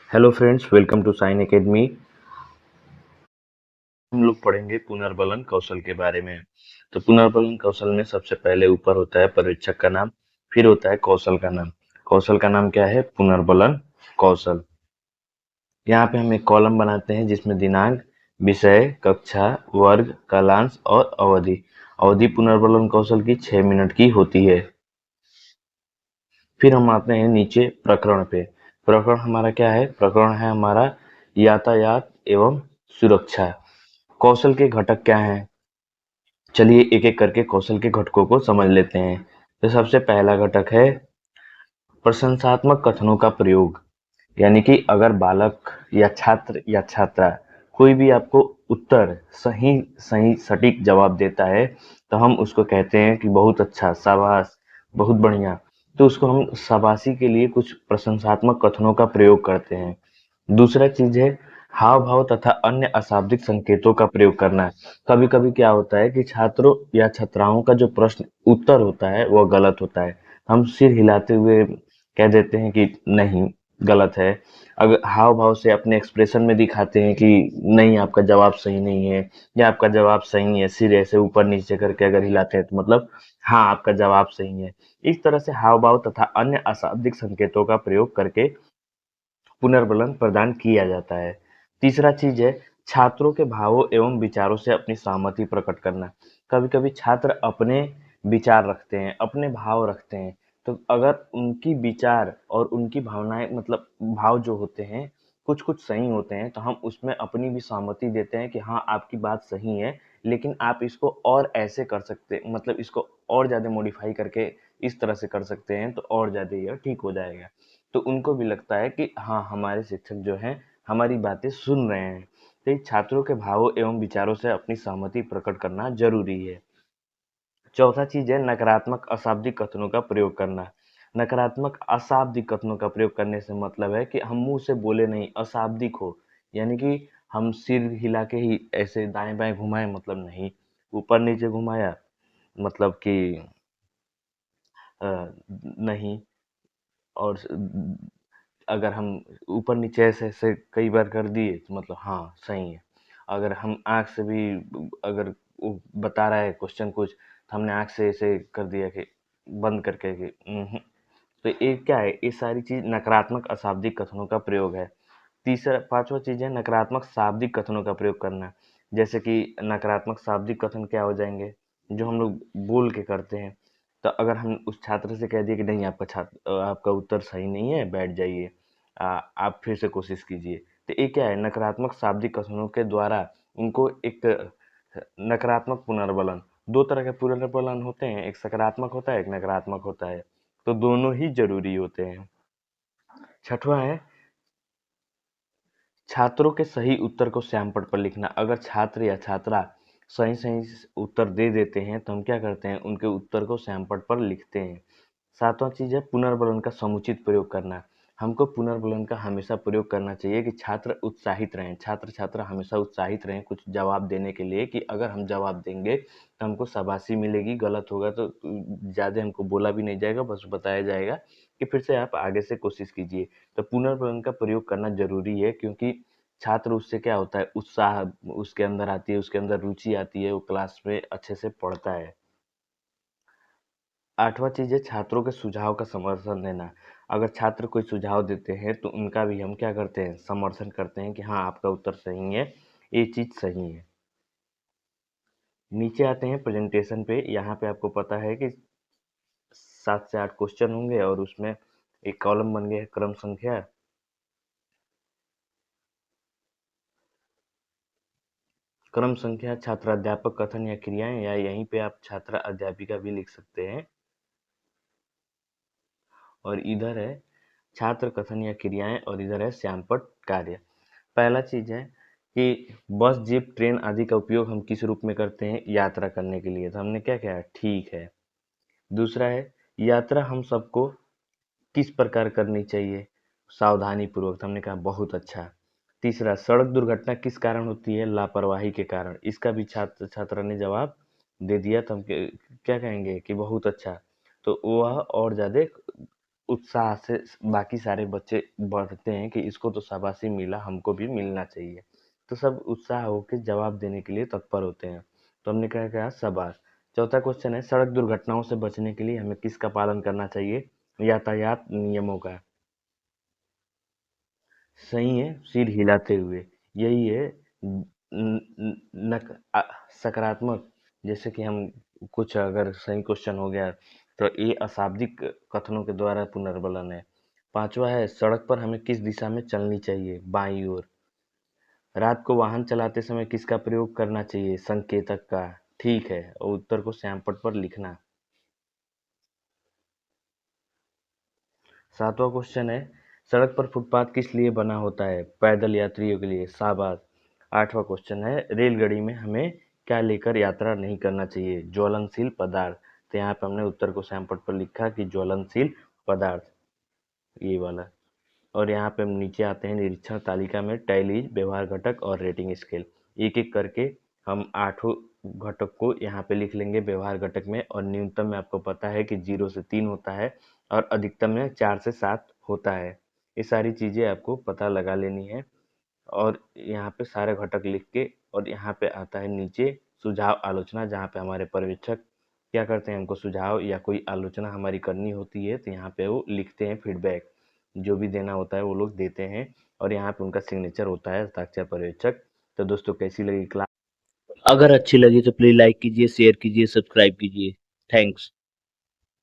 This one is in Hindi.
Hello friends, welcome to Sign Academy. हम लोग पढ़ेंगे पुनर्बलन कौशल के बारे में। तो पुनर्बलन कौशल में सबसे पहले ऊपर होता है पर्यवेक्षक का नाम, फिर होता है कौशल का नाम। कौशल का नाम क्या है? पुनर्बलन कौशल। यहाँ पे हम एक कॉलम बनाते हैं जिसमें दिनांक, विषय, कक्षा, वर्ग, कालांश और अवधि। अवधि पुनर्बलन कौशल की 6 मिनट की होती है। फिर हम आते हैं नीचे प्रकरण पे। प्रकरण हमारा क्या है? प्रकरण है हमारा यातायात एवं सुरक्षा। कौशल के घटक क्या हैं? चलिए एक एक करके कौशल के घटकों को समझ लेते हैं। तो सबसे पहला घटक है प्रशंसात्मक कथनों का प्रयोग। यानी कि अगर बालक या छात्र या छात्रा कोई भी आपको उत्तर सही सही सटीक जवाब देता है तो हम उसको कहते हैं कि बहुत अच्छा, शाबाश, बहुत बढ़िया। तो उसको हम शाबाशी के लिए कुछ प्रशंसात्मक कथनों का प्रयोग करते हैं। दूसरा चीज है हाव भाव तथा अन्य अशाब्दिक संकेतों का प्रयोग करना। कभी कभी क्या होता है कि छात्रों या छात्राओं का जो प्रश्न उत्तर होता है वह गलत होता है। हम सिर हिलाते हुए कह देते हैं कि नहीं, गलत है। अगर हाव भाव से अपने एक्सप्रेशन में दिखाते हैं कि नहीं, आपका जवाब सही नहीं है या आपका जवाब सही है, सिर ऐसे ऊपर नीचे करके अगर हिलाते हैं तो मतलब हाँ, आपका जवाब सही है। इस तरह से हाव भाव तथा अन्य अशाब्दिक संकेतों का प्रयोग करके पुनर्बलन प्रदान किया जाता है। तीसरा चीज है छात्रों के भावों एवं विचारों से अपनी सहमति प्रकट करना। कभी कभी छात्र अपने विचार रखते हैं, अपने भाव रखते हैं। तो अगर उनकी विचार और उनकी भावनाएं मतलब भाव जो होते हैं कुछ कुछ सही होते हैं तो हम उसमें अपनी भी सहमति देते हैं कि हाँ, आपकी बात सही है, लेकिन आप इसको और ऐसे कर सकते, मतलब इसको और ज्यादा मॉडिफाई करके इस तरह से कर सकते हैं तो और ज्यादा यह ठीक हो जाएगा। तो उनको भी लगता है कि हाँ, हमारे शिक्षक जो हैं हमारी बातें सुन रहे हैं। तो छात्रों के भावों एवं विचारों से अपनी सहमति प्रकट करना जरूरी है। चौथा चीज है नकारात्मक अशाब्दिक कथनों का प्रयोग करना। नकारात्मक अशाब्दिक कथनों का प्रयोग करने से मतलब है कि हम मुंह से बोले नहीं, अशाब्दिक हो। यानी कि हम सिर हिला के ही ऐसे दाएं बाएं घुमाए मतलब नहीं, ऊपर नीचे घुमाया मतलब कि नहीं। और अगर हम ऊपर नीचे ऐसे ऐसे कई बार कर दिए तो मतलब हाँ, सही है। अगर हम आँख से भी, अगर वो बता रहा है क्वेश्चन कुछ तो हमने आँख से ऐसे कर दिया कि बंद करके कि तो ये क्या है? ये सारी चीज नकारात्मक अशाब्दिक कथनों का प्रयोग है। तीसरा पांचवा चीज है नकारात्मक शाब्दिक कथनों का प्रयोग करना। जैसे कि नकारात्मक शाब्दिक कथन क्या हो जाएंगे? जो हम लोग बोल के करते हैं। तो अगर हम उस छात्र से कह दिए कि नहीं, आपका उत्तर सही नहीं है, बैठ जाइए, आप फिर से कोशिश कीजिए। तो ये क्या है? नकारात्मक शाब्दिक कथनों के द्वारा उनको एक नकारात्मक पुनर्बलन, दो तरह के पुनर्बलन होते हैं, एक सकारात्मक होता है, एक नकारात्मक होता है। तो दोनों ही जरूरी होते हैं। छठवां है छात्रों के सही उत्तर को श्यामपट्ट पर लिखना। अगर छात्र या छात्रा सही सही उत्तर दे देते हैं तो हम क्या करते हैं? उनके उत्तर को श्यामपट्ट पर लिखते हैं। सातवां चीज है पुनर्बलन का समुचित प्रयोग करना। हमको पुनर्बलन का हमेशा प्रयोग करना चाहिए कि छात्र उत्साहित रहें, छात्र छात्रा हमेशा उत्साहित रहें कुछ जवाब देने के लिए, कि अगर हम जवाब देंगे तो हमको शाबाशी मिलेगी, गलत होगा तो ज्यादा हमको बोला भी नहीं जाएगा, बस बताया जाएगा कि फिर से आप आगे से कोशिश कीजिए। तो पुनर्बलन का प्रयोग करना जरूरी है, क्योंकि छात्र उससे क्या होता है, उत्साह उसके अंदर आती है, उसके अंदर रुचि आती है, वो क्लास में अच्छे से पढ़ता है। आठवां चीज है छात्रों के सुझाव का समर्थन देना। अगर छात्र कोई सुझाव देते हैं तो उनका भी हम क्या करते हैं? समर्थन करते हैं कि हाँ, आपका उत्तर सही है, ये चीज सही है। नीचे आते हैं प्रेजेंटेशन पे। यहाँ पे आपको पता है कि 7 से 8 क्वेश्चन होंगे और उसमें एक कॉलम बन गया है क्रम संख्या। क्रम संख्या छात्राध्यापक कथन या क्रियाएं, या यहीं पे आप छात्रा अध्यापिका भी लिख सकते हैं। और इधर है छात्र कथन या क्रियाएं और इधर है श्यामपट्ट कार्य। पहला चीज है कि बस, जीप, ट्रेन आदि का उपयोग हम किस रूप में करते हैं? यात्रा करने के लिए। तो हमने क्या किया? ठीक है। दूसरा है यात्रा हम सबको किस प्रकार करनी चाहिए? सावधानी पूर्वक। तो हमने कहा बहुत अच्छा। तीसरा, सड़क दुर्घटना किस कारण होती है? लापरवाही के कारण। इसका भी छात्र छात्रा ने जवाब दे दिया तो हम क्या कहेंगे? कि बहुत अच्छा। तो वह और ज्यादा उत्साह से बाकी सारे बच्चे बढ़ते हैं कि इसको तो शाबाशी मिला, हमको भी मिलना चाहिए। तो सब उत्साह होके जवाब देने के लिए तत्पर होते हैं। तो हमने क्या कहा, शाबाश। चौथा क्वेश्चन है, सड़क दुर्घटनाओं से बचने के लिए हमें किसका पालन करना चाहिए? यातायात नियमों का। सही है, सिर हिलाते हुए। यही है न, न, नक अ, सकारात्मक। जैसे कि हम कुछ अगर सही क्वेश्चन हो गया तो ये अशाब्दिक कथनों के द्वारा पुनर्बलन है। पांचवा है, सड़क पर हमें किस दिशा में चलनी चाहिए? बाईं ओर। रात को वाहन चलाते समय किसका प्रयोग करना चाहिए? संकेतक का। ठीक है, और उत्तर को श्यामपट्ट पर लिखना। सातवां क्वेश्चन है, सड़क पर फुटपाथ किस लिए बना होता है? पैदल यात्रियों के लिए। शाबाश। आठवां क्वेश्चन है, रेलगाड़ी में हमें क्या लेकर यात्रा नहीं करना चाहिए? ज्वलनशील पदार्थ। तो यहाँ पे हमने उत्तर को श्यामपट्ट पर लिखा कि ज्वलनशील पदार्थ, ये वाला। और यहाँ पे हम नीचे आते हैं, निरीक्षण तालिका में टैलीज, व्यवहार घटक और रेटिंग स्केल। एक एक करके हम आठों घटक को यहाँ पे लिख लेंगे व्यवहार घटक में। और न्यूनतम में आपको पता है कि 0 से 3 होता है और अधिकतम में 4 से 7 होता है। ये सारी चीज़ें आपको पता लगा लेनी है। और यहाँ पे सारे घटक लिख के, और यहाँ पे आता है नीचे सुझाव आलोचना, जहाँ पे हमारे पर्यवेक्षक क्या करते हैं, हमको सुझाव या कोई आलोचना हमारी करनी होती है तो यहाँ पे वो लिखते हैं, फीडबैक जो भी देना होता है वो लोग देते हैं। और यहाँ पे उनका सिग्नेचर होता है, हस्ताक्षर पर्यवेक्षक। तो दोस्तों, कैसी लगी क्लास? अगर अच्छी लगी तो प्लीज लाइक कीजिए, शेयर कीजिए, सब्सक्राइब कीजिए। थैंक्स।